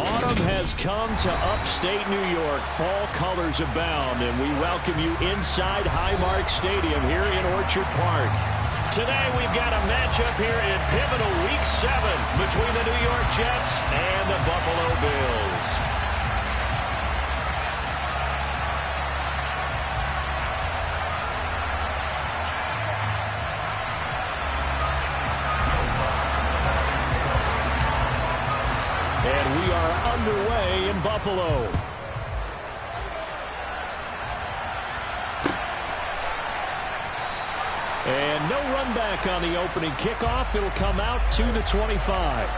Autumn has come to upstate New York. Fall colors abound, and we welcome you inside Highmark Stadium here in Orchard Park. Today we've got a matchup here in pivotal Week 7 between the New York Jets and the Buffalo Bills. And we are underway in Buffalo. And no run back on the opening kickoff. It'll come out to the 25.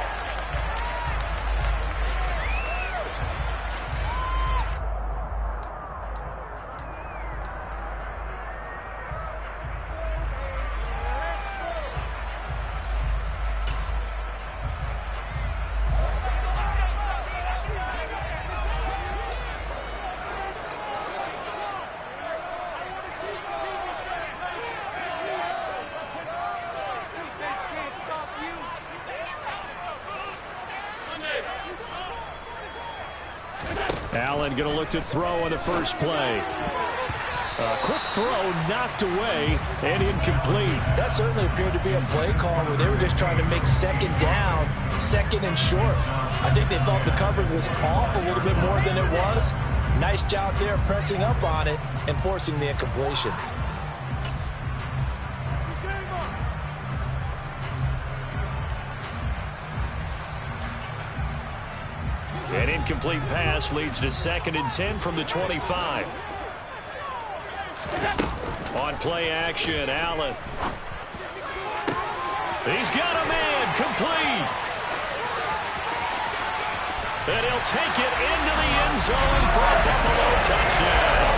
Allen going to look to throw on the first play. A quick throw knocked away and incomplete. That certainly appeared to be a play call where they were just trying to make second down, second and short. I think they thought the coverage was off a little bit more than it was. Nice job there pressing up on it and forcing the incompletion. An incomplete pass leads to 2nd and 10 from the 25. On play action, Allen. He's got a man, complete. And he'll take it into the end zone for a Buffalo touchdown.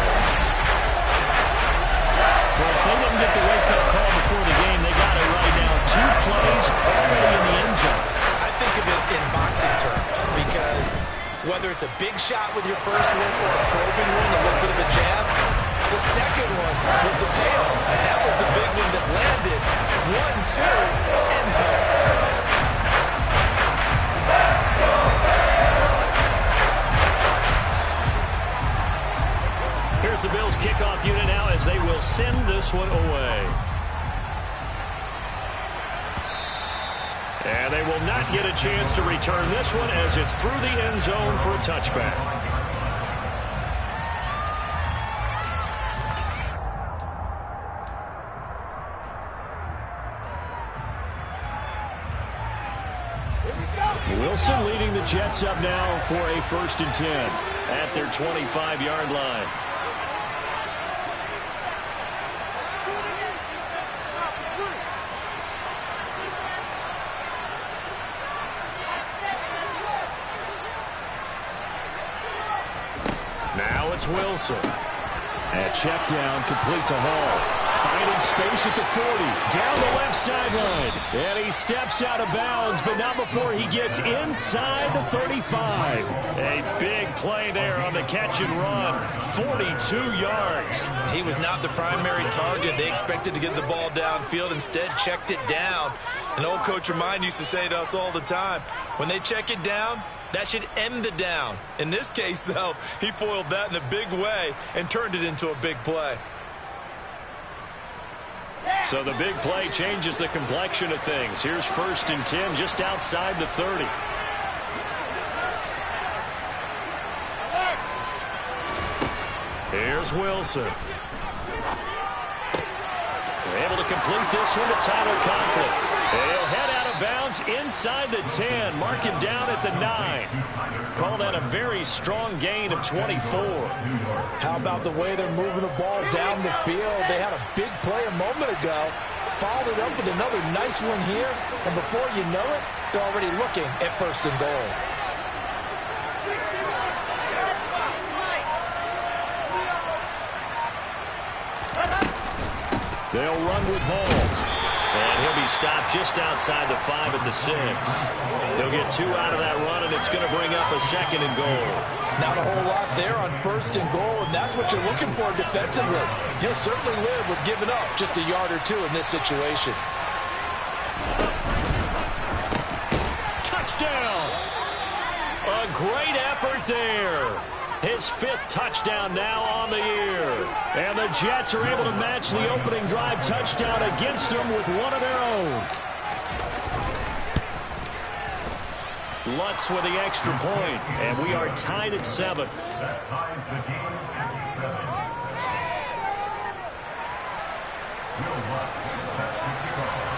Well, if they didn't get the wake-up call before the game, they got it right now. 2 plays already in the end zone. I think of it in boxing terms because whether it's a big shot with your first one or a probing one, a little bit of a jab, the second one was the payoff. That was the big one that landed. 1-2, end zone. Here's the Bills kickoff unit now as they will send this one away. And they will not get a chance to return this one as it's through the end zone for a touchback. Wilson leading the Jets up now for a 1st and 10 at their 25-yard line. Now it's Wilson. And check down, complete to Hall. Finding space at the 40. Down the left sideline. And he steps out of bounds, but not before he gets inside the 35. A big play there on the catch and run. 42 yards. He was not the primary target. They expected to get the ball downfield. Instead, checked it down. An old coach of mine used to say to us all the time, when they check it down, that should end the down. In this case, though, he foiled that in a big way and turned it into a big play. So the big play changes the complexion of things. Here's 1st and 10 just outside the 30. Here's Wilson. Able to complete this one to Tyler Conklin. He'll head out of bounds inside the 10. Mark him down at the 9. Call that a very strong gain of 24. How about the way they're moving the ball down the field? They had a big play a moment ago. Followed it up with another nice one here. And before you know it, they're already looking at 1st and goal. They'll run with Hall. And he'll be stopped just outside the 5 at the 6. They'll get 2 out of that run, and it's going to bring up a 2nd and goal. Not a whole lot there on 1st and goal, and that's what you're looking for defensively. You'll certainly live with giving up just a yard or 2 in this situation. Touchdown! A great effort there. His 5th touchdown now on the year. And the Jets are able to match the opening drive touchdown against them with one of their own. Lutz with the extra point, and we are tied at 7. That ties the game at 7. Will Lutz is set to kick off.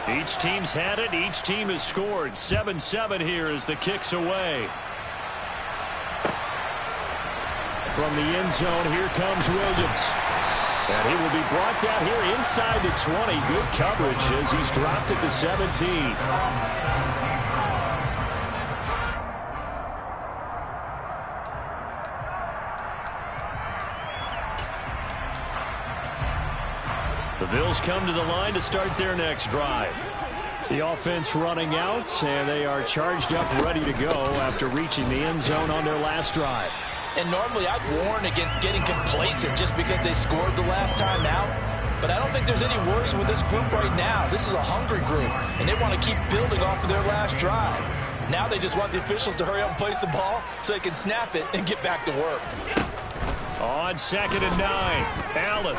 Each team's had it. Each team has scored. 7-7 here as the kick's away. From the end zone, here comes Williams. And he will be brought down here inside the 20. Good coverage as he's dropped at the 17. The Bills come to the line to start their next drive. The offense running out, and they are charged up, ready to go after reaching the end zone on their last drive. And normally I'd warn against getting complacent just because they scored the last time out. But I don't think there's any worries with this group right now. This is a hungry group, and they want to keep building off of their last drive. Now they just want the officials to hurry up and place the ball so they can snap it and get back to work. On 2nd and 9, Allen.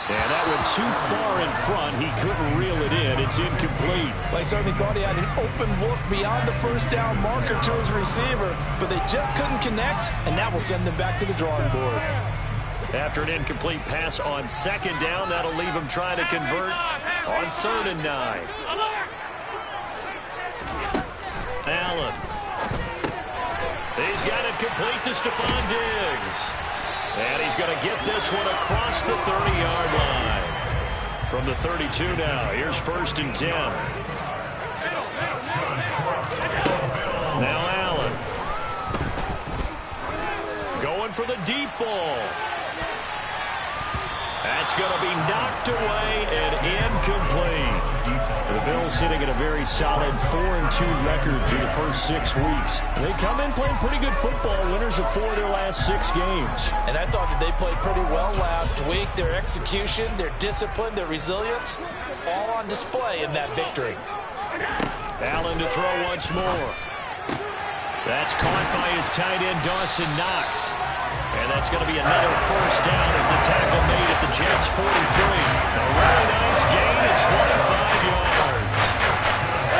And that went too far in front. He couldn't reel it in. It's incomplete. Well, he certainly thought he had an open look beyond the first down marker to his receiver, but they just couldn't connect, and that will send them back to the drawing board. After an incomplete pass on 2nd down, that'll leave him trying to convert on 3rd and 9. Allen. He's got it complete to Stephon Diggs. And he's going to get this one across the 30-yard line. From the 32 now, here's 1st and 10. Now Allen. Going for the deep ball. That's going to be knocked away and incomplete. The Bills sitting at a very solid 4-2 record through the first 6 weeks. They come in playing pretty good football, winners of 4 of their last 6 games. And I thought that they played pretty well last week. Their execution, their discipline, their resilience, all on display in that victory. Allen to throw once more. That's caught by his tight end, Dawson Knox. And that's going to be another 1st down as the tackle made at the Jets' 43. A really nice gain at 25 yards.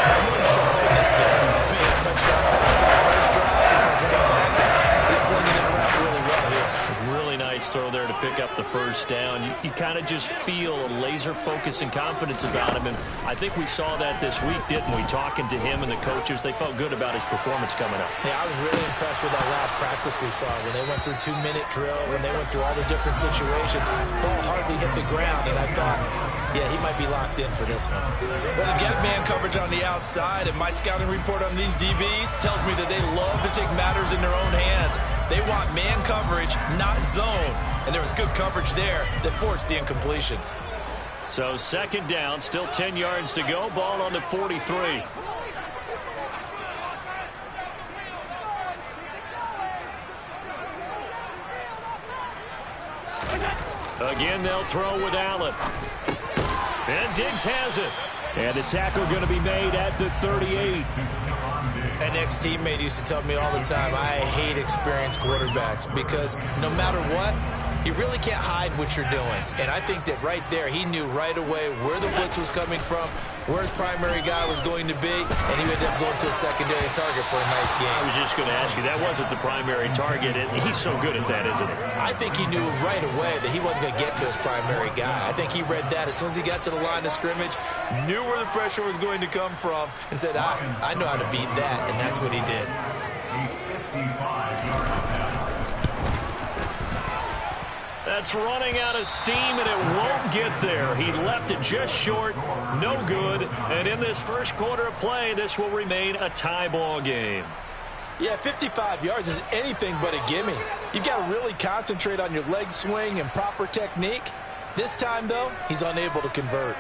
Someone sharp in this game. Being a touchdown pass on the first drive because running back. He's flinging it around really well here. Really nice throw there to pick up the 1st down. You kind of just feel a laser focus and confidence about him. And I think we saw that this week, didn't we? Talking to him and the coaches, they felt good about his performance coming up. Yeah, I was really impressed with that last practice we saw when they went through 2-minute drill, when they went through all the different situations. Ball hardly hit the ground, and I thought, yeah, he might be locked in for this one. Well, they get man coverage on the outside, and my scouting report on these DBs tells me that they love to take matters in their own hands. They want man coverage, not zone. And there was good coverage there that forced the incompletion. So 2nd down, still 10 yards to go. Ball on the 43. Again, they'll throw with Allen. And Diggs has it. And the tackle going to be made at the 38. An ex-teammate used to tell me all the time, I hate experienced quarterbacks because no matter what, you really can't hide what you're doing. And I think that right there, he knew right away where the blitz was coming from, where his primary guy was going to be, and he ended up going to a secondary target for a nice game. I was just going to ask you, that wasn't the primary target. He's so good at that, isn't he? I think he knew right away that he wasn't going to get to his primary guy. I think he read that as soon as he got to the line of scrimmage, knew where the pressure was going to come from, and said, I know how to beat that, and that's what he did. That's running out of steam, and it won't get there. He left it just short, no good. And in this first quarter of play, this will remain a tie ball game. Yeah, 55 yards is anything but a gimme. You've got to really concentrate on your leg swing and proper technique. This time, though, he's unable to convert.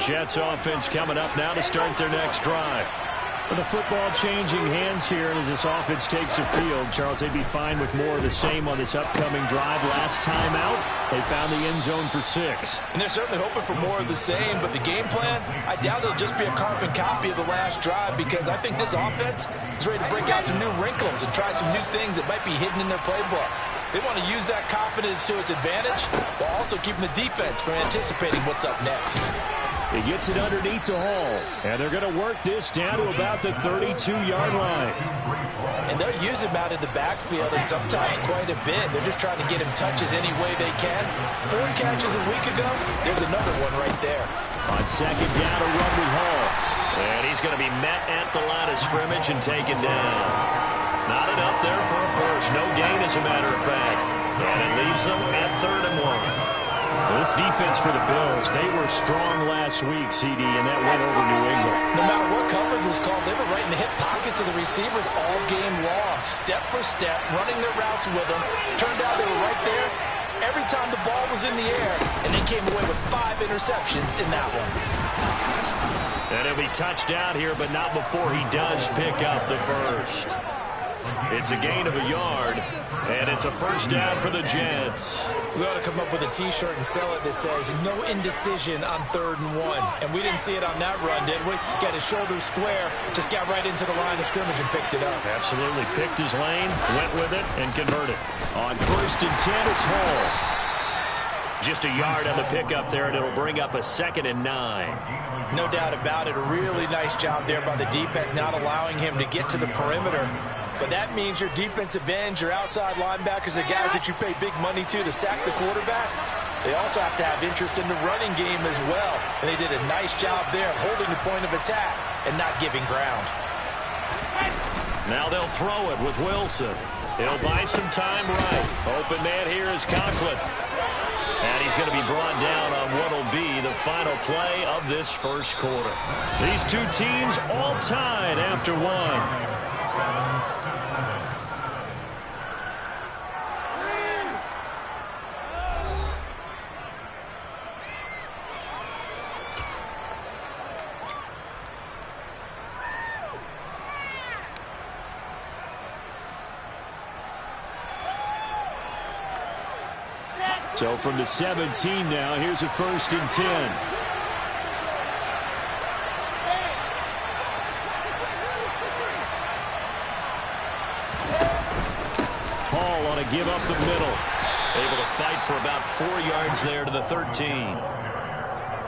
Jets offense coming up now to start their next drive. With the football changing hands here as this offense takes the field, Charles, they'd be fine with more of the same on this upcoming drive. Last time out, they found the end zone for 6. And they're certainly hoping for more of the same, but the game plan, I doubt it'll just be a carbon copy of the last drive, because I think this offense is ready to break out some new wrinkles and try some new things that might be hidden in their playbook. They want to use that confidence to its advantage while also keeping the defense from anticipating what's up next. He gets it underneath to Hall, and they're going to work this down to about the 32-yard line. And they'll use him out in the backfield, and sometimes quite a bit. They're just trying to get him touches any way they can. 4 catches a week ago, there's another one right there. On second down, a run with Hall. And he's going to be met at the line of scrimmage and taken down. Not enough there for a first. No gain, as a matter of fact. And it leaves them at 3rd and 1. This defense for the Bills, they were strong last week, CD, and that went over New England. No matter what coverage was called, they were right in the hip pockets of the receivers all game long, step for step, running their routes with them. Turned out they were right there every time the ball was in the air, and they came away with 5 interceptions in that one. And he'll be touched out here, but not before he does pick up the first. It's a gain of a yard, and it's a first down for the Jets. We ought to come up with a T-shirt and sell it that says, no indecision on 3rd and 1. And we didn't see it on that run, did we? Got his shoulders square, just got right into the line of scrimmage and picked it up. Absolutely. Picked his lane, went with it, and converted. On 1st and 10, it's Hall. Just a yard on the pickup there, and it'll bring up a 2nd and 9. No doubt about it. A really nice job there by the defense, not allowing him to get to the perimeter. But that means your defensive ends, your outside linebackers, the guys that you pay big money to sack the quarterback, they also have to have interest in the running game as well. And they did a nice job there holding the point of attack and not giving ground. Now they'll throw it with Wilson. He'll buy some time right. Open man here is Conklin. And he's going to be brought down on what will be the final play of this first quarter. These two teams all tied after 1. So from the 17 now, here's a 1st and 10. Hall on a give up the middle. Able to fight for about 4 yards there to the 13.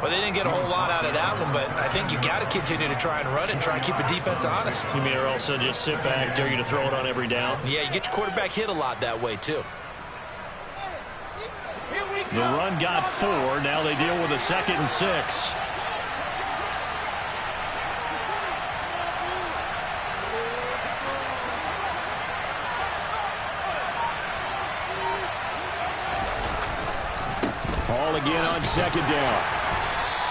Well, they didn't get a whole lot out of that one, but I think you got to continue to try and run and try and keep the defense honest. You mean or also just sit back, dare you to throw it on every down? Yeah, you get your quarterback hit a lot that way, too. The run got 4. Now they deal with a 2nd and 6. Hall again on 2nd down.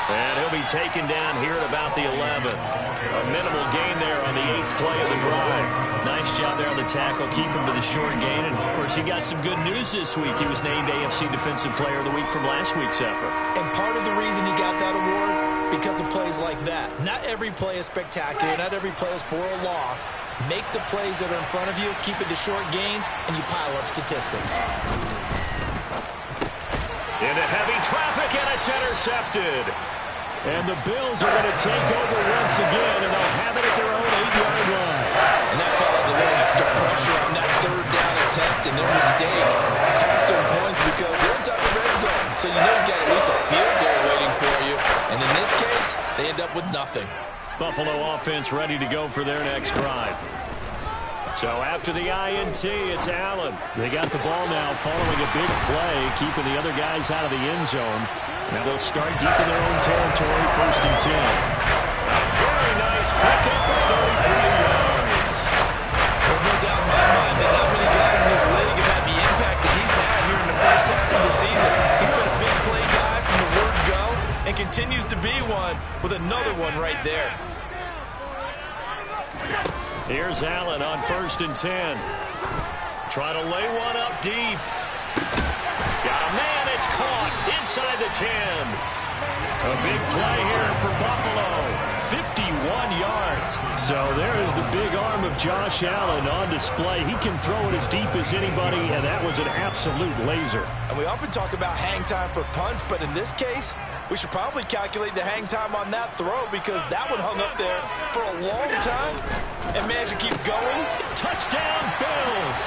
And he'll be taken down here at about the 11. A minimal gain there on the 8th play of the drive. Nice job there on the tackle. Keep him to the short gain. And, of course, he got some good news this week. He was named AFC Defensive Player of the Week from last week's effort. And part of the reason he got that award, because of plays like that. Not every play is spectacular. Not every play is for a loss. Make the plays that are in front of you, keep it to short gains, and you pile up statistics. Into heavy traffic, and it's intercepted. And the Bills are going to take over once again, and they'll have it at their own 8-yard line. And that felt like a little extra pressure on that 3rd down attempt, and their mistake cost them points because they're inside the red zone. So you know you got at least a field goal waiting for you. And in this case, they end up with nothing. Buffalo offense ready to go for their next drive. So after the INT, it's Allen. They got the ball now following a big play, keeping the other guys out of the end zone. Now they'll start deep in their own territory, 1st and 10. Very nice pickup of 33 yards. There's no doubt in my mind that not many guys in this league have had the impact that he's had here in the first half of the season. He's been a big play guy from the word go and continues to be one with another one right there. Here's Allen on 1st and 10. Try to lay one up deep. Got a man, it's caught inside the 10. A big play here for Buffalo. 51 yards. So there is the big arm of Josh Allen on display. He can throw it as deep as anybody, and that was an absolute laser. And we often talk about hang time for punts, but in this case, we should probably calculate the hang time on that throw because that one hung up there for a long time and managed to keep going. Touchdown, Bills.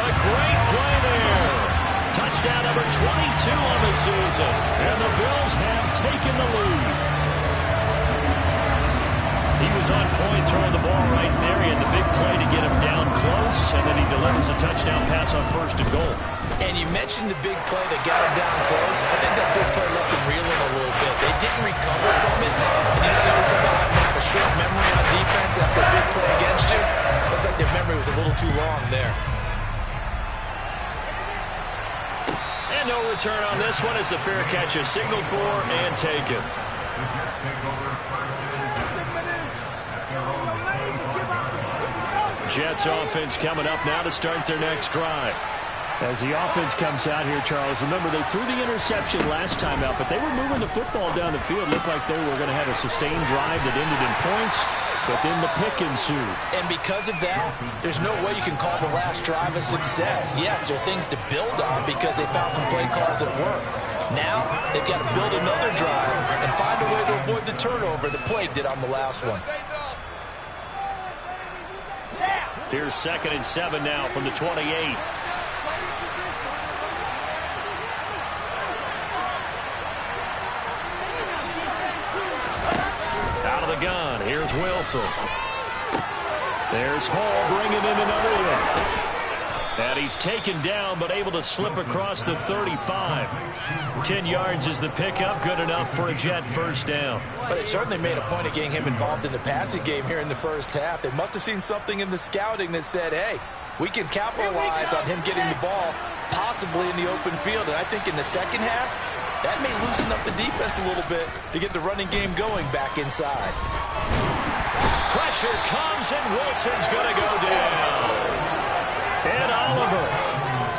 A great play there. Touchdown number 22 on the season. And the Bills have taken the lead. He was on point throwing the ball right there. He had the big play to get him down close, and then he delivers a touchdown pass on 1st and goal. And you mentioned the big play that got him down close. I think that big play left him reeling a little bit. They didn't recover from it. And you know somebody having to have a short memory on defense after a big play against you? Looks like their memory was a little too long there. And no return on this one as the fair catch is signaled for and taken. Jets offense coming up now to start their next drive. As the offense comes out here, Charles, remember they threw the interception last time out, but they were moving the football down the field. Looked like they were going to have a sustained drive that ended in points, but then the pick ensued. And because of that, there's no way you can call the last drive a success. Yes, there are things to build on because they found some play calls that work. Now, they've got to build another drive and find a way to avoid the turnover the play did on the last one. Here's 2nd and 7 now from the 28. Out of the gun. Here's Wilson. There's Hall bringing in another one. And he's taken down, but able to slip across the 35. 10 yards is the pickup. Good enough for a Jet first down. But it certainly made a point of getting him involved in the passing game here in the first half. They must have seen something in the scouting that said, hey, we can capitalize on him getting the ball possibly in the open field. And I think in the second half, that may loosen up the defense a little bit to get the running game going back inside. Pressure comes, and Wilson's going to go down. And Oliver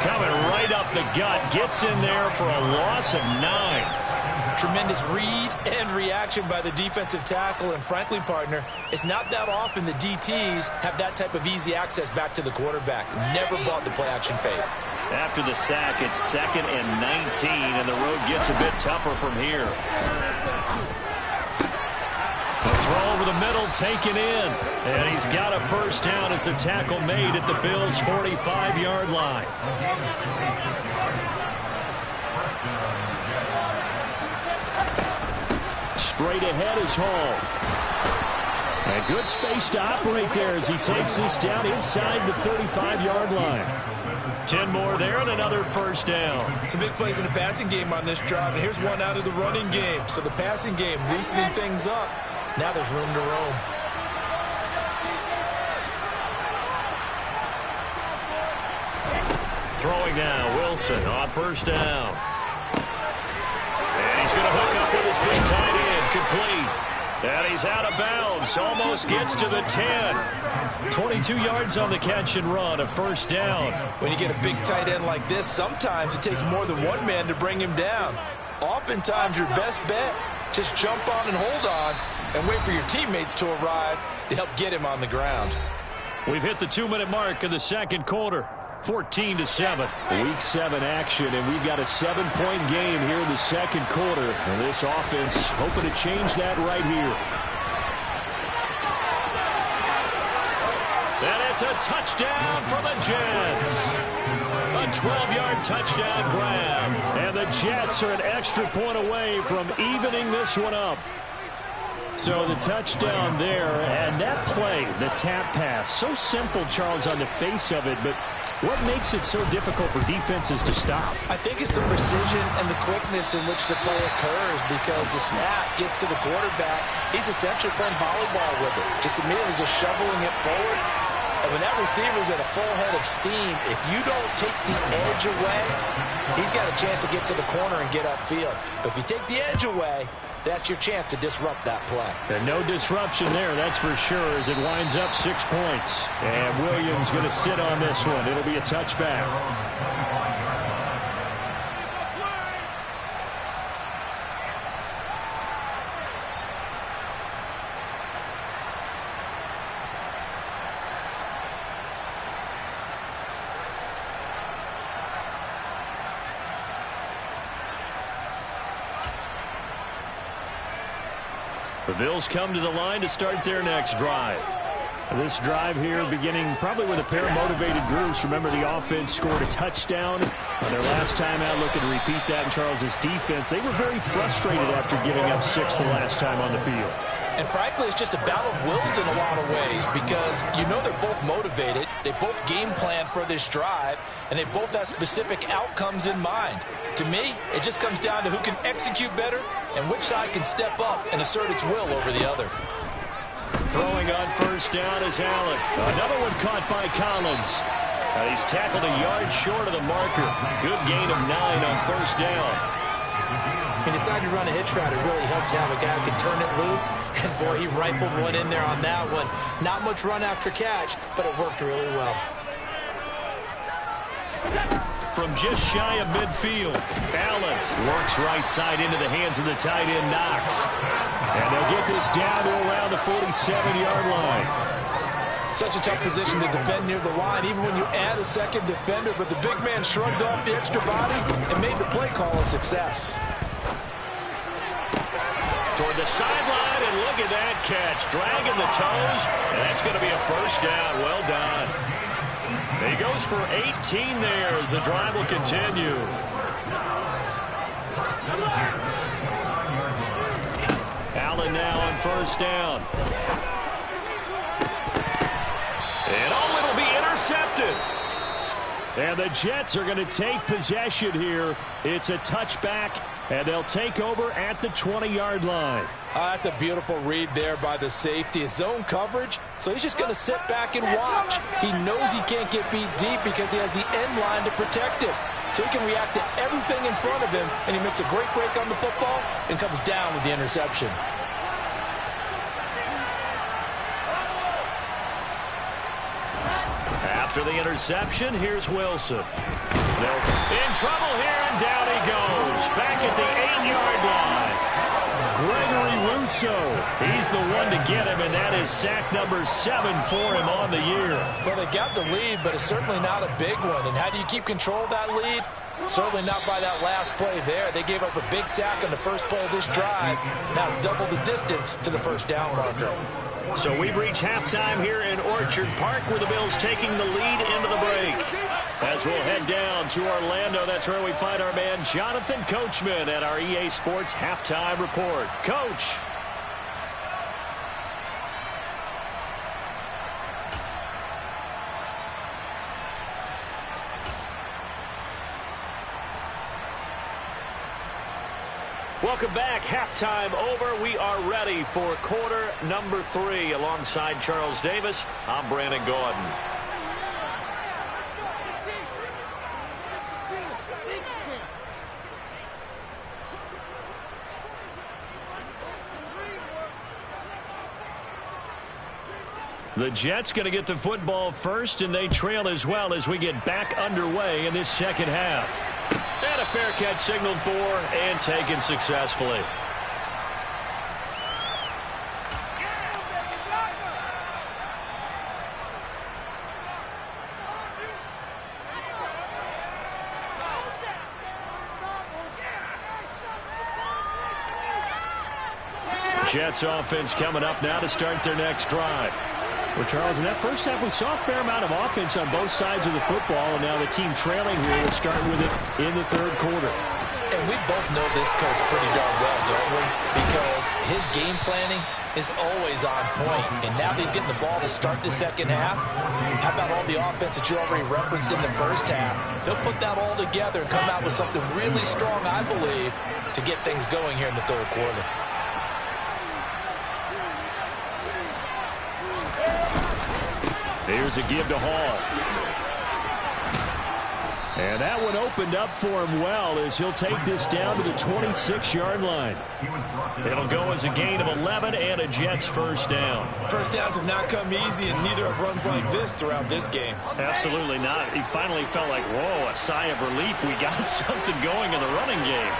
coming right up the gut, gets in there for a loss of 9. Tremendous read and reaction by the defensive tackle, and frankly, partner, it's not that often the DTs have that type of easy access back to the quarterback. Never bought the play-action fade. After the sack, it's 2nd and 19, and the road gets a bit tougher from here. The throw over the middle taken in, and he's got a first down as a tackle made at the Bills' 45-yard line. Straight ahead is Hall. And good space to operate there as he takes this down inside the 35-yard line. 10 more there and another first down. Some big plays in the passing game on this drive, and here's one out of the running game. So the passing game loosening things up. Now there's room to roam. Throwing now, Wilson on first down. And he's going to hook up with his big tight end, complete. And he's out of bounds, almost gets to the 10. 22 yards on the catch and run, a first down. When you get a big tight end like this, sometimes it takes more than one man to bring him down. Oftentimes your best bet, just jump on and hold on and wait for your teammates to arrive to help get him on the ground. We've hit the 2-minute mark of the second quarter. 14-7. Week 7 action, and we've got a 7-point game here in the second quarter. And this offense hoping to change that right here. And it's a touchdown for the Jets. A 12-yard touchdown grab. And the Jets are an extra point away from evening this one up. So the touchdown there, and that play, the tap pass, so simple, Charles, on the face of it, but what makes it so difficult for defenses to stop? I think it's the precision and the quickness in which the play occurs because the snap gets to the quarterback. He's essentially playing volleyball with it, just immediately just shoveling it forward. And when that receiver's at a full head of steam, if you don't take the edge away, he's got a chance to get to the corner and get upfield. But if you take the edge away, that's your chance to disrupt that play. And no disruption there, that's for sure, as it winds up 6 points. And Williams going to sit on this one. It'll be a touchback. The Bills come to the line to start their next drive. This drive here beginning probably with a pair of motivated groups. Remember, the offense scored a touchdown on their last time out. Looking to repeat that in Charles's defense. They were very frustrated after giving up 6 the last time on the field. And frankly, it's just a battle of wills in a lot of ways because you know they're both motivated. They both game plan for this drive, and they both have specific outcomes in mind. To me, it just comes down to who can execute better and which side can step up and assert its will over the other. Throwing on first down is Allen. Another one caught by Collins. He's tackled a yard short of the marker. Good gain of 9 on first down. He decided to run a hitch route. It really helped to have a guy who can turn it loose. And, boy, he rifled one in there on that one. Not much run after catch, but it worked really well. From just shy of midfield, Allen works right side into the hands of the tight end, Knox. And they'll get this down to around the 47-yard line. Such a tough position to defend near the line, even when you add a second defender. But the big man shrugged off the extra body and made the play call a success. Toward the sideline, and look at that catch. Dragging the toes, and that's going to be a first down. Well done. He goes for 18 there as the drive will continue. Allen now on first down. And oh, it'll be intercepted. And the Jets are going to take possession here. It's a touchback, and they'll take over at the 20-yard line. That's a beautiful read there by the safety. His zone coverage, so he's just going to sit back and watch. He knows he can't get beat deep because he has the end line to protect him. So he can react to everything in front of him, and he makes a great break on the football and comes down with the interception. After the interception, here's Wilson. In trouble here, and down he goes. Back at the 8-yard line. Gregory Rousseau. He's the one to get him, and that is sack number 7 for him on the year. Well, they got the lead, but it's certainly not a big one. And how do you keep control of that lead? Certainly not by that last play there. They gave up a big sack on the first play of this drive. Now it's double the distance to the first down marker. So we've reached halftime here in Orchard Park with the Bills taking the lead into the break. As we'll head down to Orlando, that's where we find our man Jonathan Coachman at our EA Sports Halftime Report. Coach. Welcome back. Halftime over. We are ready for quarter number 3. Alongside Charles Davis, I'm Brandon Gordon. The Jets going to get the football first, and they trail as well as we get back underway in this second half. And a fair catch signaled for and taken successfully. Jets offense coming up now to start their next drive. Well, Charles, in that first half, we saw a fair amount of offense on both sides of the football, and now the team trailing here will start with it in the third quarter. And we both know this coach pretty darn well, don't we? Because his game planning is always on point. And now that he's getting the ball to start the second half, how about all the offense that you already referenced in the first half? He'll put that all together and come out with something really strong, I believe, to get things going here in the third quarter. Here's a give to Hall. And that one opened up for him well as he'll take this down to the 26-yard line. It'll go as a gain of 11 and a Jets first down. First downs have not come easy, and neither have runs like this throughout this game. Absolutely not. He finally felt like, whoa, a sigh of relief. We got something going in the running game.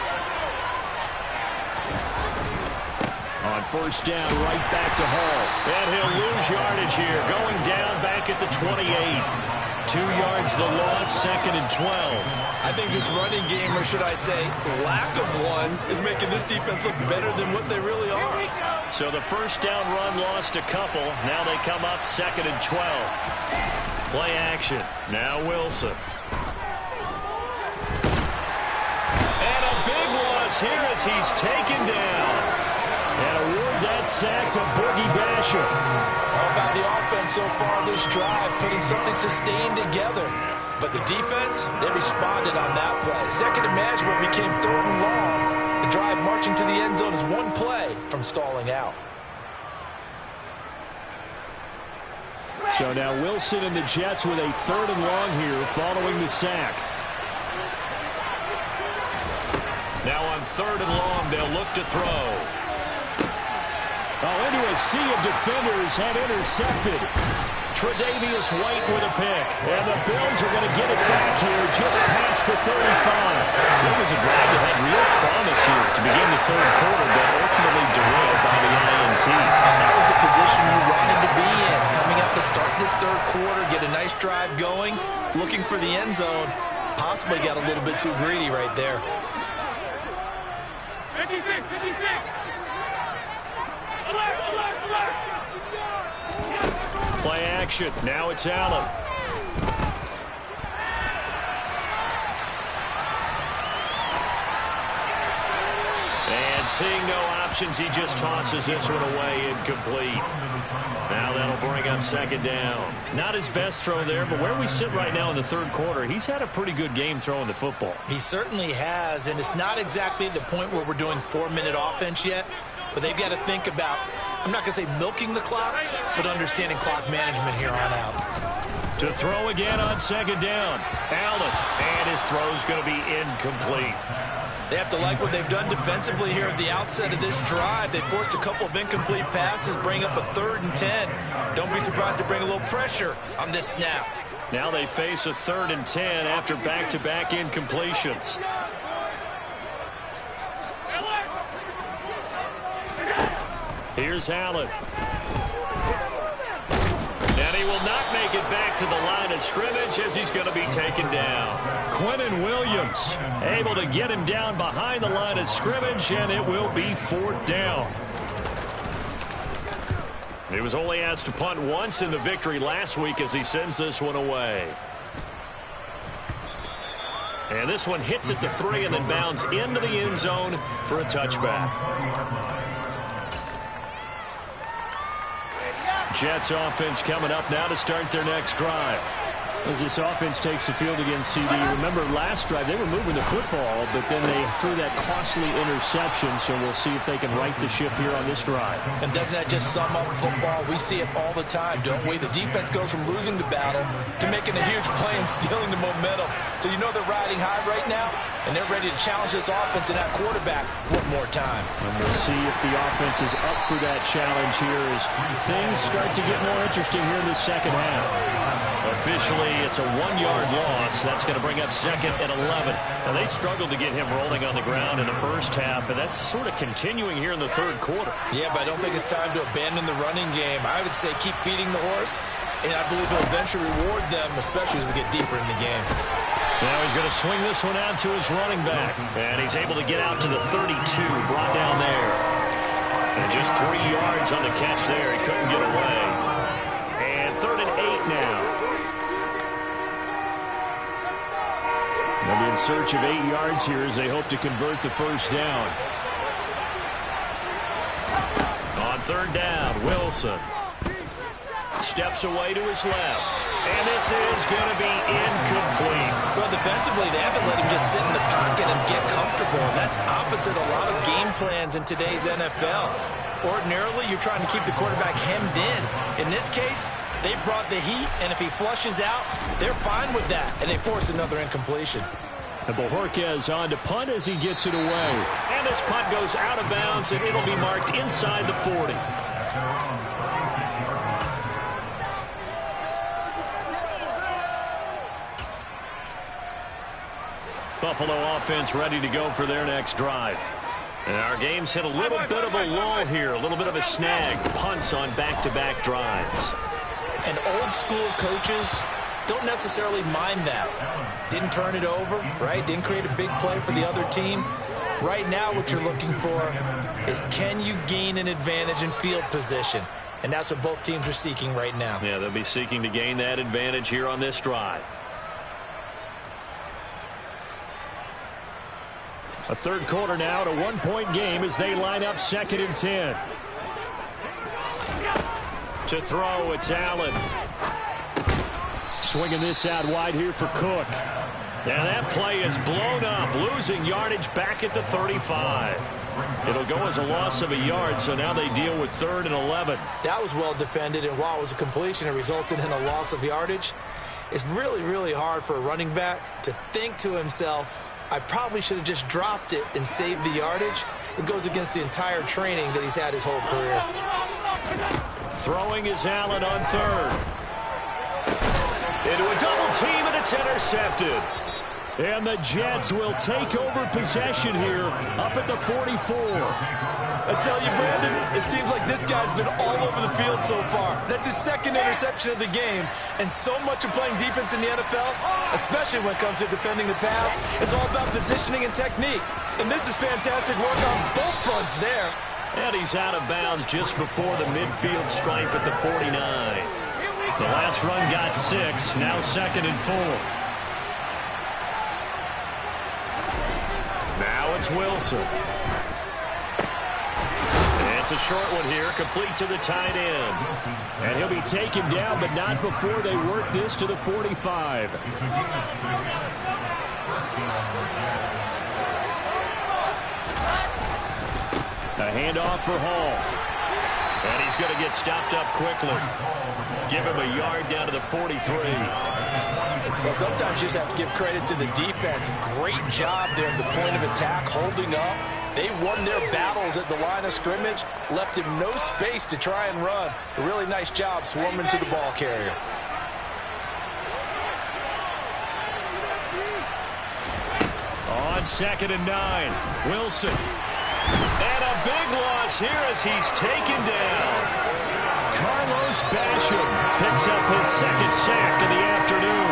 On first down, right back to Hall. And he'll lose yardage here, going down back at the 28. 2 yards the loss, second and 12. I I think this running game, or should I say lack of one, is making this defense look better than what they really are. So the first down run lost a couple. Now they come up 2nd and 12. Play action. Now Wilson. And a big loss here as he's taken down. And award that sack to Boogie Basham. How about the offense so far this drive, putting something sustained together? But the defense, they responded on that play. Second and manageable became 3rd and long. The drive marching to the end zone is one play from stalling out. So now Wilson and the Jets with a 3rd and long here following the sack. Now on 3rd and long, they'll look to throw. Oh, into a sea of defenders and intercepted. Tre'Davious White with a pick. And the Bills are going to get it back here just past the 35. So it was a drive that had real promise here to begin the 3rd quarter, but ultimately derailed by the INT. And that was the position you wanted to be in. Coming out to start this 3rd quarter, get a nice drive going, looking for the end zone. Possibly got a little bit too greedy right there. 56, 56. Play action. Now it's Allen. And seeing no options, he just tosses this one away, incomplete. Now that'll bring up 2nd down. Not his best throw there, but where we sit right now in the 3rd quarter, he's had a pretty good game throwing the football. He certainly has, and it's not exactly the point where we're doing 4-minute offense yet, but they've got to think about, I'm not going to say milking the clock, but understanding clock management here on out. To throw again on 2nd down. Allen, and his throw's going to be incomplete. They have to like what they've done defensively here at the outset of this drive. They forced a couple of incomplete passes, bring up a 3rd and 10. Don't be surprised to bring a little pressure on this snap. Now they face a 3rd and 10 after back-to-back incompletions. Here's Allen. And he will not make it back to the line of scrimmage as he's going to be taken down. Quinnen Williams able to get him down behind the line of scrimmage, and it will be 4th down. He was only asked to punt once in the victory last week as he sends this one away. And this one hits at the 3 and then bounds into the end zone for a touchback. Jets offense coming up now to start their next drive. As this offense takes the field against CD, remember last drive they were moving the football, but then they threw that costly interception, so we'll see if they can right the ship here on this drive. And doesn't that just sum up football? We see it all the time, don't we? The defense goes from losing the battle to making a huge play and stealing the momentum. So you know they're riding high right now, and they're ready to challenge this offense and that quarterback one more time. And we'll see if the offense is up for that challenge here as things start to get more interesting here in the 2nd half. Officially, it's a 1-yard loss. That's going to bring up 2nd and 11. Now, they struggled to get him rolling on the ground in the first half, and that's sort of continuing here in the 3rd quarter. Yeah, but I don't think it's time to abandon the running game. I would say keep feeding the horse, and I believe he'll eventually reward them, especially as we get deeper in the game. Now he's going to swing this one out to his running back, and he's able to get out to the 32, brought down there. And just 3 yards on the catch there. He couldn't get away. And 3rd and 8 now. They'll be in search of 8 yards here as they hope to convert the first down. On 3rd down, Wilson steps away to his left. And this is going to be incomplete. Well, defensively, they haven't let him just sit in the pocket and get comfortable. And that's opposite a lot of game plans in today's NFL. Ordinarily, you're trying to keep the quarterback hemmed in. In this case, they brought the heat, and if he flushes out, they're fine with that, and they force another incompletion. And Bojorquez on to punt as he gets it away. And this punt goes out of bounds, and it'll be marked inside the 40. Buffalo offense ready to go for their next drive. And our game's hit a little bit of a lull here, a little bit of a snag. Punts on back-to-back drives. And old school coaches don't necessarily mind that. Didn't turn it over, right? Didn't create a big play for the other team. Right now what you're looking for is, can you gain an advantage in field position? And that's what both teams are seeking right now. Yeah, they'll be seeking to gain that advantage here on this drive. A third quarter now, to 1-point game as they line up 2nd and 10. To throw, it's Allen. Swinging this out wide here for Cook. And that play is blown up, losing yardage back at the 35. It'll go as a loss of a yard, so now they deal with 3rd and 11. That was well defended, and while it was a completion, it resulted in a loss of yardage. It's really, really hard for a running back to think to himself, I probably should have just dropped it and saved the yardage. It goes against the entire training that he's had his whole career. Throwing is Allen on 3rd. Into a double team, and it's intercepted. And the Jets will take over possession here up at the 44. I tell you, Brandon, it seems like this guy's been all over the field so far. That's his 2nd interception of the game. And so much of playing defense in the NFL, especially when it comes to defending the pass, is all about positioning and technique. And this is fantastic work on both fronts there. And he's out of bounds just before the midfield stripe at the 49. The last run got 6, now 2nd and 4. Now it's Wilson. It's a short one here, complete to the tight end. And he'll be taken down, but not before they work this to the 45. A handoff for Hall. And he's going to get stopped up quickly. Give him a yard down to the 43. Well, sometimes you just have to give credit to the defense. Great job there at the point of attack, holding up. They won their battles at the line of scrimmage, left him no space to try and run. A really nice job swarming to the ball carrier. On 2nd and 9, Wilson. And a big loss here as he's taken down. Carlos Basham picks up his 2nd sack of the afternoon.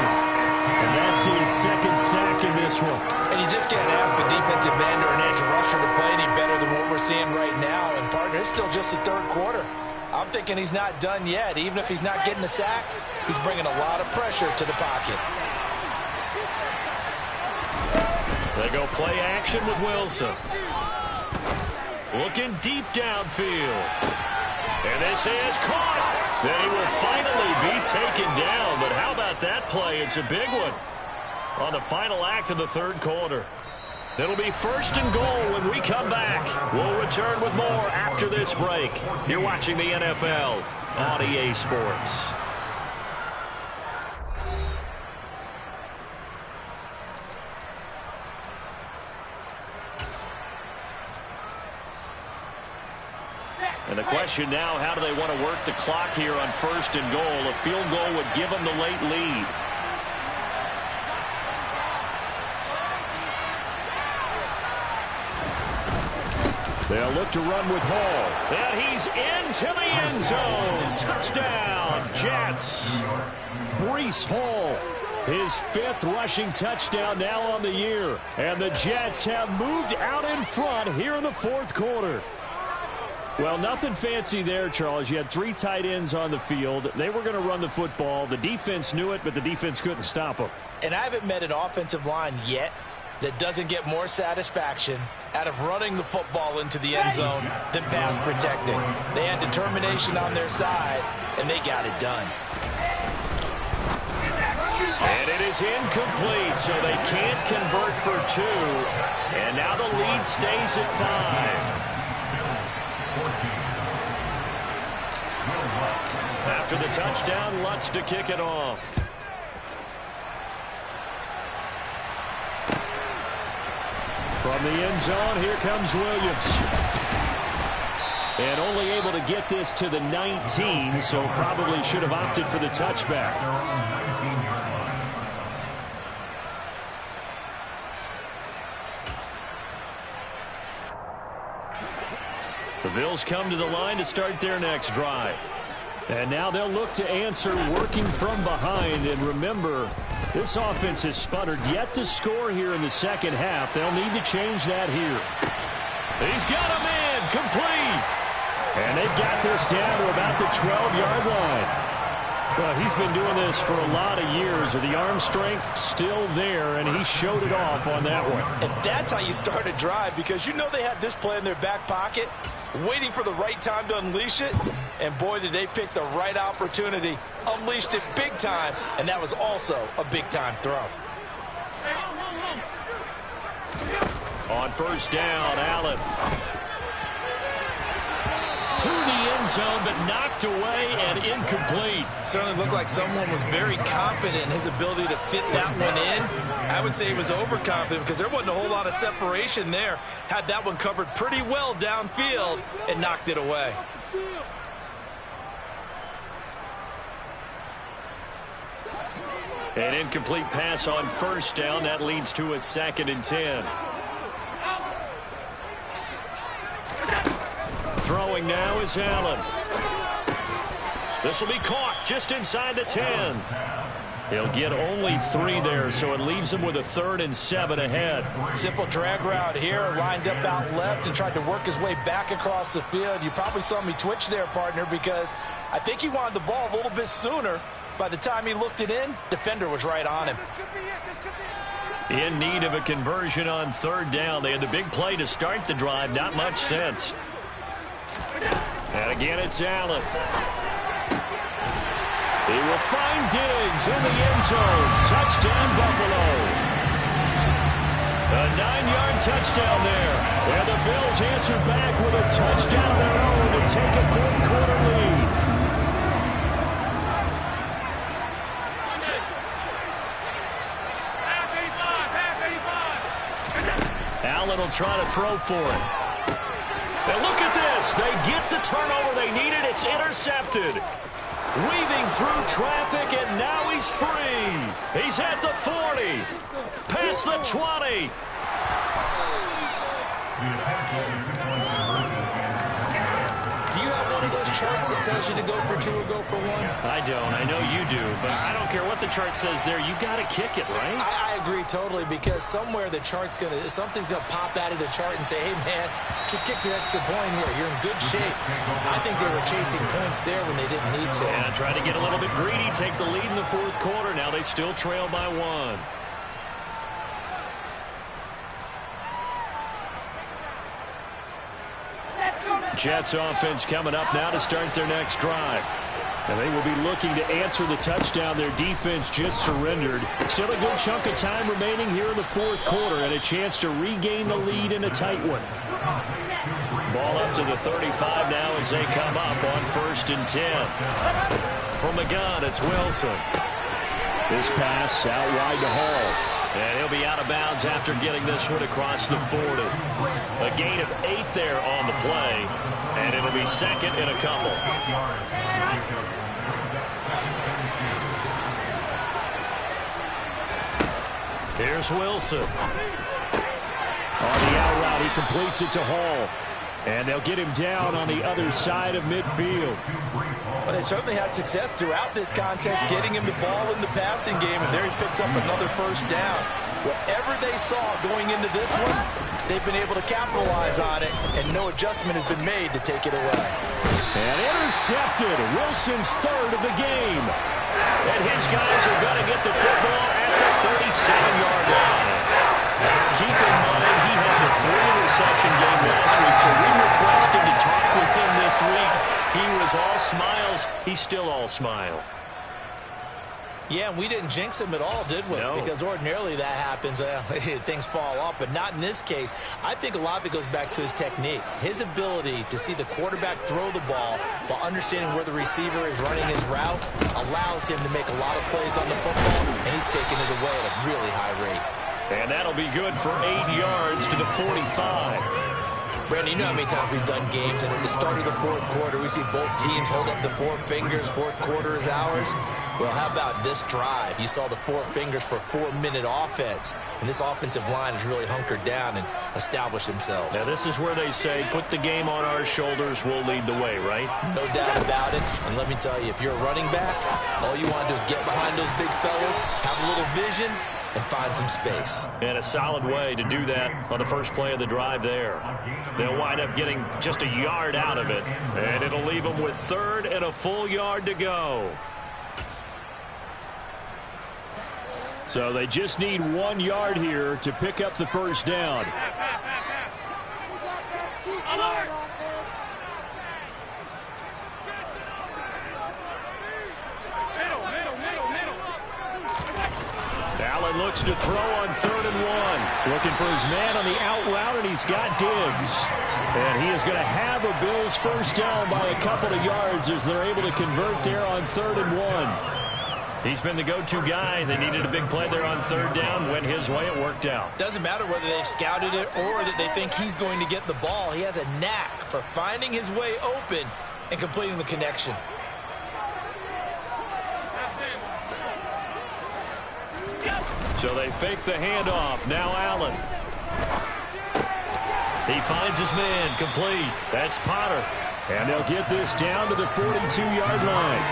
And that's his 2nd sack in this one. And you just can't ask a defensive end or an edge rusher to play any better than what we're seeing right now. And, partner, it's still just the 3rd quarter. I'm thinking he's not done yet. Even if he's not getting a sack, he's bringing a lot of pressure to the pocket. They go play action with Wilson. Looking deep downfield. And this is caught. Then he will finally be taken down. But how about that play? It's a big one on the final act of the 3rd quarter. It'll be 1st and goal when we come back. We'll return with more after this break. You're watching the NFL on EA Sports. And the question now, how do they want to work the clock here on 1st and goal? A field goal would give them the late lead. They'll look to run with Hall. And he's into the end zone. Touchdown, Jets. Breece Hall, his 5th rushing touchdown now on the year. And the Jets have moved out in front here in the 4th quarter. Well, nothing fancy there, Charles. You had 3 tight ends on the field. They were going to run the football. The defense knew it, but the defense couldn't stop them. And I haven't met an offensive line yet that doesn't get more satisfaction out of running the football into the end zone than pass protecting. They had determination on their side, and they got it done. And it is incomplete, so they can't convert for 2. And now the lead stays at 5. After the touchdown, Lutz to kick it off. From the end zone, here comes Williams. And only able to get this to the 19, so probably should have opted for the touchback. The Bills come to the line to start their next drive. And now they'll look to answer working from behind. And remember, this offense has sputtered yet to score here in the second half. They'll need to change that here. He's got him in, complete. And they've got this down to about the 12-yard line. Well, he's been doing this for a lot of years. The arm strength still there, and he showed it off on that one. And that's how you start a drive, because you know they had this play in their back pocket, waiting for the right time to unleash it. And boy, did they pick the right opportunity. Unleashed it big time, and that was also a big-time throw. On first down, Allen. To the end zone, but knocked away and incomplete. Certainly looked like someone was very confident in his ability to fit that one in. I would say he was overconfident because there wasn't a whole lot of separation there. Had that one covered pretty well downfield and knocked it away. An incomplete pass on first down. That leads to a 2nd and 10. Throwing now is Allen. This will be caught just inside the 10. He'll get only 3 there, so it leaves him with a 3rd and 7 ahead. Simple drag route here, lined up out left and tried to work his way back across the field. You probably saw me twitch there, partner, because I think he wanted the ball a little bit sooner. By the time he looked it in, defender was right on him. In need of a conversion on 3rd down. They had the big play to start the drive. Not much sense. And again, it's Allen. He will find Diggs in the end zone. Touchdown, Buffalo. A 9-yard touchdown there. And the Bills answer back with a touchdown of their own to take a 4th-quarter lead. Allen will try to throw for it. And look at this. They get the turnover they needed. It's intercepted. Weaving through traffic, and now he's free. He's at the 40. Past the 20. Do you have one of those charts that tells you to go for 2 or go for 1? I don't. I know you do. But I don't care what the chart says there. You got to kick it, right? I agree totally, because somewhere the chart's something's going to pop out of the chart and say, hey, man, just kick the extra point here. You're in good shape. I think they were chasing points there when they didn't need to. And trying to get a little bit greedy, take the lead in the 4th quarter. Now they still trail by 1. Jets offense coming up now to start their next drive. And they will be looking to answer the touchdown their defense just surrendered. Still a good chunk of time remaining here in the 4th quarter, and a chance to regain the lead in a tight one. Ball up to the 35 now as they come up on 1st and 10. From the gun, it's Wilson. This pass out wide to Hall. And he'll be out of bounds after getting this one across the 40. A gain of 8 there on the play. And it'll be 2nd and a couple. Here's Wilson. On the out route, he completes it to Hall. And they'll get him down on the other side of midfield. Well, they certainly had success throughout this contest, getting him the ball in the passing game, and there he picks up another 1st down. Whatever they saw going into this one, they've been able to capitalize on it, and no adjustment has been made to take it away. And intercepted. Wilson's 3rd of the game. And his guys are going to get the football at the 37-yard line. Keep in mind, he had the 3-interception game last week, so we requested to talk with him this week. He was all smiles. He's still all smile. Yeah, and we didn't jinx him at all, did we? No. Because ordinarily that happens. Things fall off, but not in this case. I think a lot of it goes back to his technique. His ability to see the quarterback throw the ball while understanding where the receiver is running his route allows him to make a lot of plays on the football, and he's taking it away at a really high rate. And that'll be good for 8 yards to the 45. Brandon, you know how many times we've done games, and at the start of the fourth quarter, we see both teams hold up the four fingers, fourth quarter is ours. Well, how about this drive? You saw the four fingers for a 4-minute offense, and this offensive line has really hunkered down and established themselves. Now, this is where they say, put the game on our shoulders, we'll lead the way, right? No doubt about it. And let me tell you, if you're a running back, all you want to do is get behind those big fellas, have a little vision, and find some space. And a solid way to do that on the first play of the drive there. They'll wind up getting just a yard out of it, and it'll leave them with 3rd and a full yard to go. So they just need 1 yard here to pick up the first down. Allen looks to throw on 3rd and 1. Looking for his man on the out route, and he's got Diggs. And he is going to have a Bills first down by a couple of yards as they're able to convert there on 3rd and 1. He's been the go-to guy. They needed a big play there on 3rd down. Went his way. It worked out. Doesn't matter whether they've scouted it or that they think he's going to get the ball. He has a knack for finding his way open and completing the connection. So they fake the handoff. Now Allen. He finds his man. Complete. That's Potter. And they'll get this down to the 42-yard line.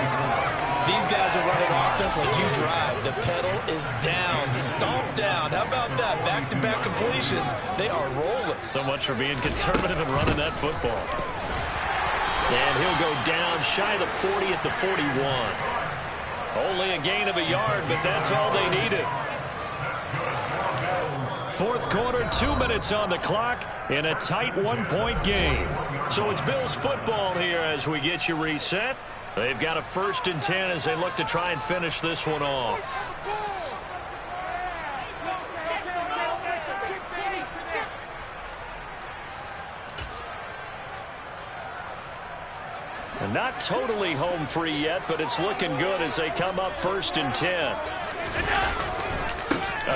These guys are running offense like you drive. The pedal is down. Stomp down. How about that? Back-to-back completions. They are rolling. So much for being conservative and running that football. And he'll go down shy of the 40 at the 41. Only a gain of a yard, but that's all they needed. Fourth quarter, 2 minutes on the clock in a tight 1-point game. So it's Bills football here as we get you reset. They've got a 1st and 10 as they look to try and finish this one off. And not totally home free yet, but it's looking good as they come up 1st and 10.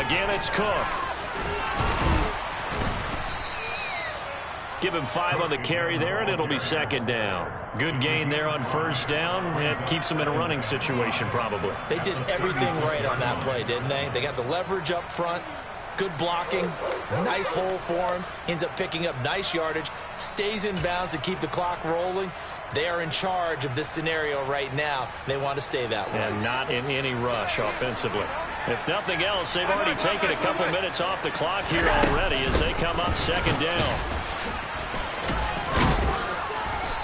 Again, it's Cook. Give him 5 on the carry there, and it'll be 2nd down. Good gain there on 1st down. It keeps them in a running situation, probably. They did everything right on that play, didn't they? They got the leverage up front, good blocking, nice hole for him, ends up picking up nice yardage, stays in bounds to keep the clock rolling. They are in charge of this scenario right now. They want to stay that way. And not in any rush offensively. If nothing else, they've already taken a couple minutes off the clock here already as they come up 2nd down.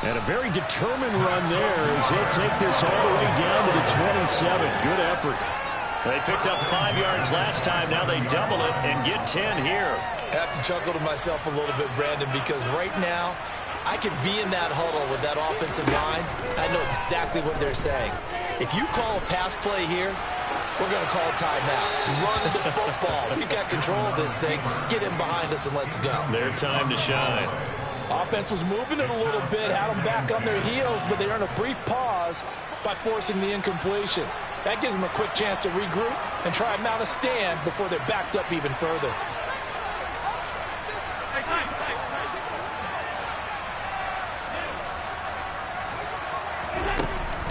And a very determined run there as he'll take this all the way down to the 27. Good effort. They picked up 5 yards last time. Now they double it and get 10 here. I have to chuckle to myself a little bit, Brandon, because right now I could be in that huddle with that offensive line. I know exactly what they're saying. If you call a pass play here, we're going to call timeout. Run the football. We've got control of this thing. Get in behind us and let's go. Their time to shine. Offense was moving it a little bit, had them back on their heels, but they earned a brief pause by forcing the incompletion. That gives them a quick chance to regroup and try and mount a stand before they're backed up even further.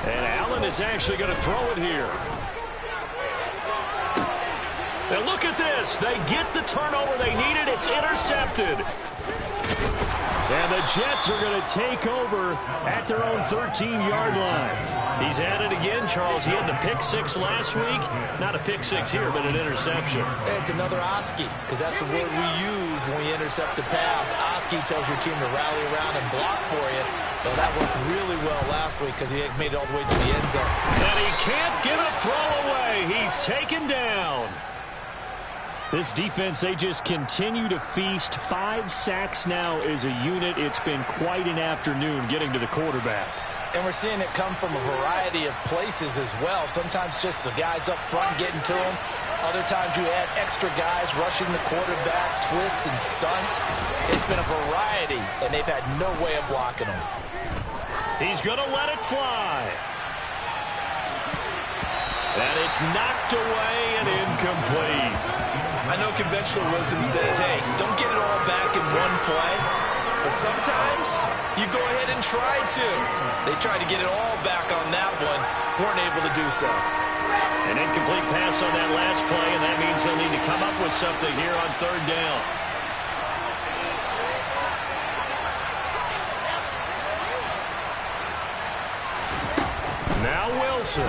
And Allen is actually going to throw it here. And look at this. They get the turnover they needed. It's intercepted. And the Jets are going to take over at their own 13-yard line. He's at it again, Charles. He had the pick 6 last week. Not a pick 6 here, but an interception. It's another Oski, because that's the word we use when we intercept the pass. Oski tells your team to rally around and block for you. Well, that worked really well last week because he made it all the way to the end zone. And he can't get a throw away. He's taken down. This defense, they just continue to feast. 5 sacks now as a unit. It's been quite an afternoon getting to the quarterback. And we're seeing it come from a variety of places as well. Sometimes just the guys up front getting to him. Other times you add extra guys rushing the quarterback, twists and stunts. It's been a variety, and they've had no way of blocking him. He's going to let it fly. And it's knocked away and incomplete. I know conventional wisdom says, hey, don't get it all back in one play. But sometimes you go ahead and try to. They tried to get it all back on that one. Weren't able to do so. An incomplete pass on that last play, and that means they'll need to come up with something here on third down. Now Wilson.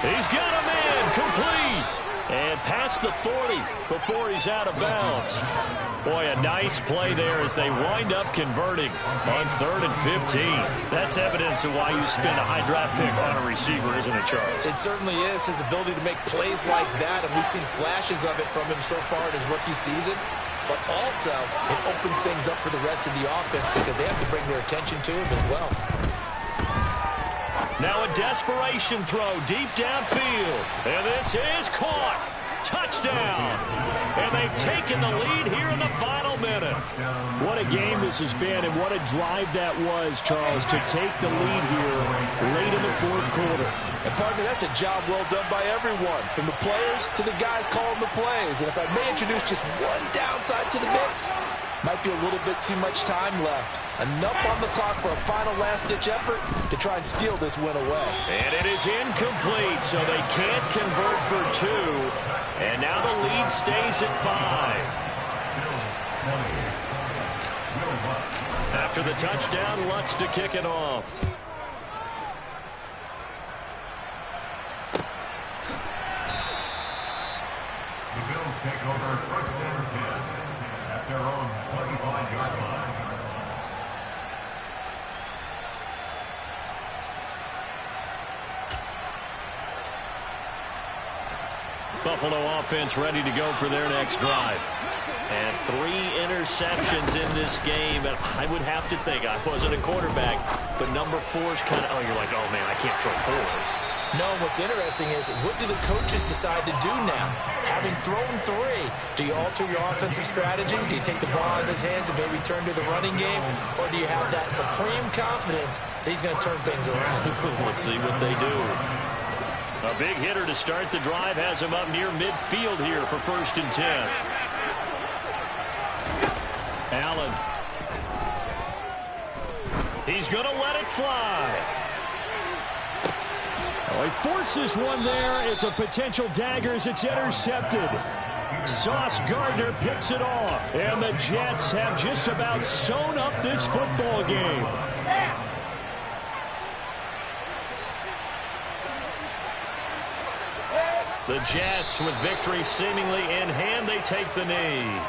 He's got a man complete. And past the 40 before he's out of bounds. Boy, a nice play there as they wind up converting on 3rd and 15. That's evidence of why you spend a high draft pick on a receiver, isn't it, Charles? It certainly is, his ability to make plays like that, and we've seen flashes of it from him so far in his rookie season. But also, it opens things up for the rest of the offense because they have to bring their attention to him as well. Now a desperation throw deep downfield. And this is caught. Touchdown. And they've taken the lead here in the final minute. What a game this has been, and what a drive that was, Charles, to take the lead here late in the fourth quarter. And, partner, that's a job well done by everyone, from the players to the guys calling the plays. And if I may introduce just one downside to the mix, might be a little bit too much time left. Enough on the clock for a final last-ditch effort to try and steal this win away. And it is incomplete, so they can't convert for 2. And now the lead stays at 5. After the touchdown, Lutz to kick it off. The Bills take over 1st and 10 at their own 25-yard line. Buffalo offense ready to go for their next drive. And 3 interceptions in this game. And I would have to think, I wasn't a quarterback, but number 4's kind of, you're like, oh, man, I can't throw 4. No, what's interesting is, what do the coaches decide to do now? Having thrown 3, do you alter your offensive strategy? Do you take the ball out of his hands and maybe turn to the running game? Or do you have that supreme confidence that he's going to turn things around? We'll see what they do. A big hitter to start the drive has him up near midfield here for 1st and 10. Allen. He's going to let it fly. Oh, he forces one there. It's a potential dagger as it's intercepted. Sauce Gardner picks it off. And the Jets have just about sewn up this football game. The Jets, with victory seemingly in hand, they take the knee.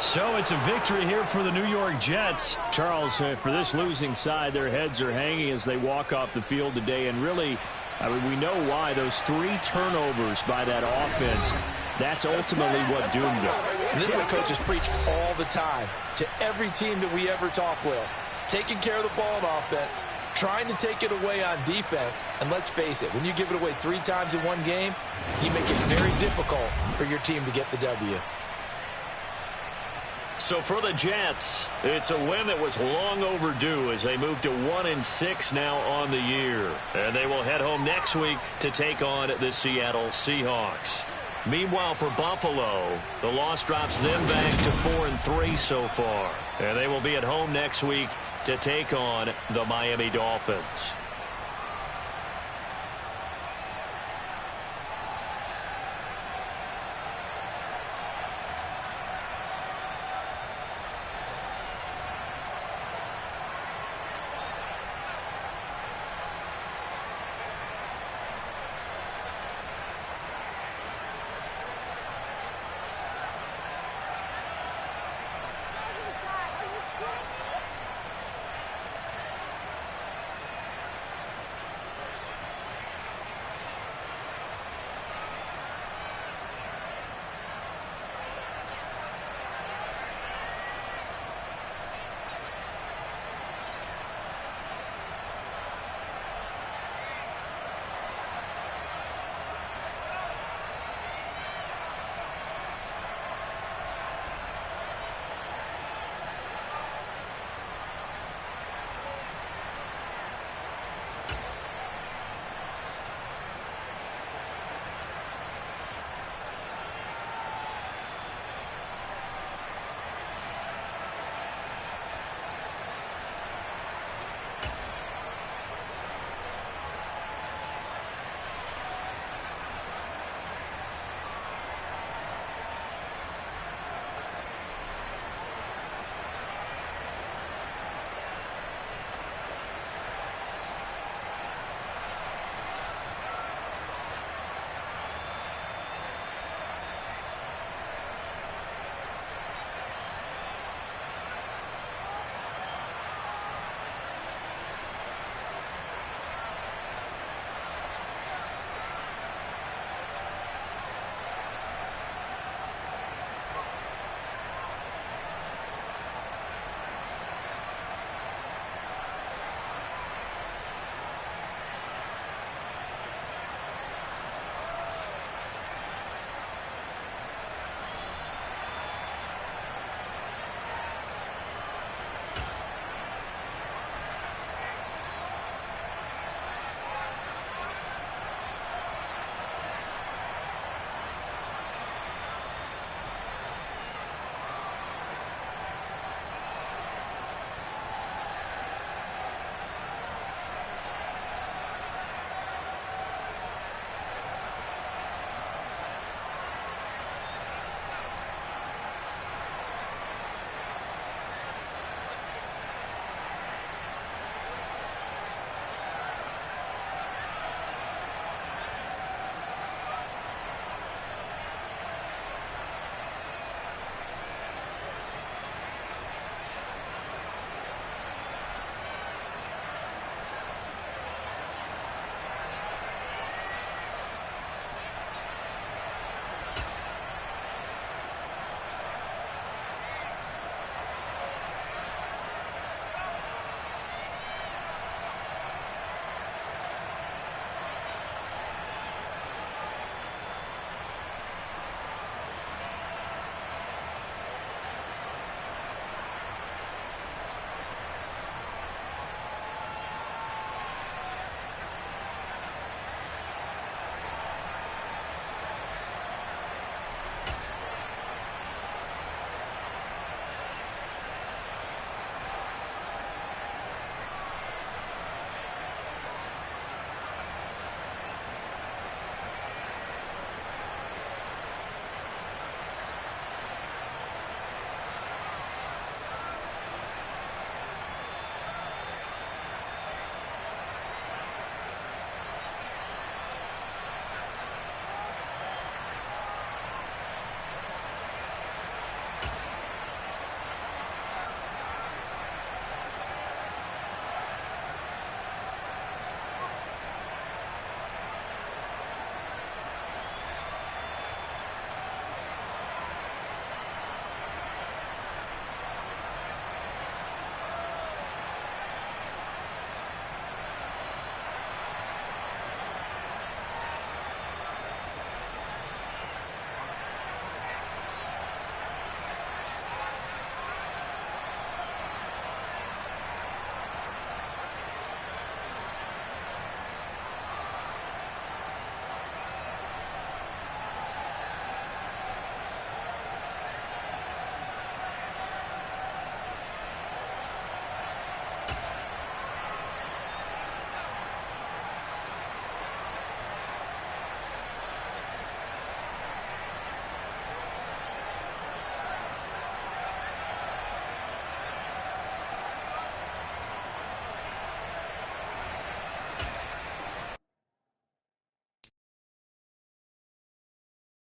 So it's a victory here for the New York Jets. Charles, for this losing side, their heads are hanging as they walk off the field today. And really, I mean, we know why. Those 3 turnovers by that offense, that's ultimately what doomed them. And this is what coaches preach all the time to every team that we ever talk with. Taking care of the ball on offense, trying to take it away on defense. And let's face it, when you give it away 3 times in one game, you make it very difficult for your team to get the W. So for the Jets, it's a win that was long overdue as they move to 1-6 now on the year. And they will head home next week to take on the Seattle Seahawks. Meanwhile, for Buffalo, the loss drops them back to 4-3 so far. And they will be at home next week to take on the Miami Dolphins.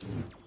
it.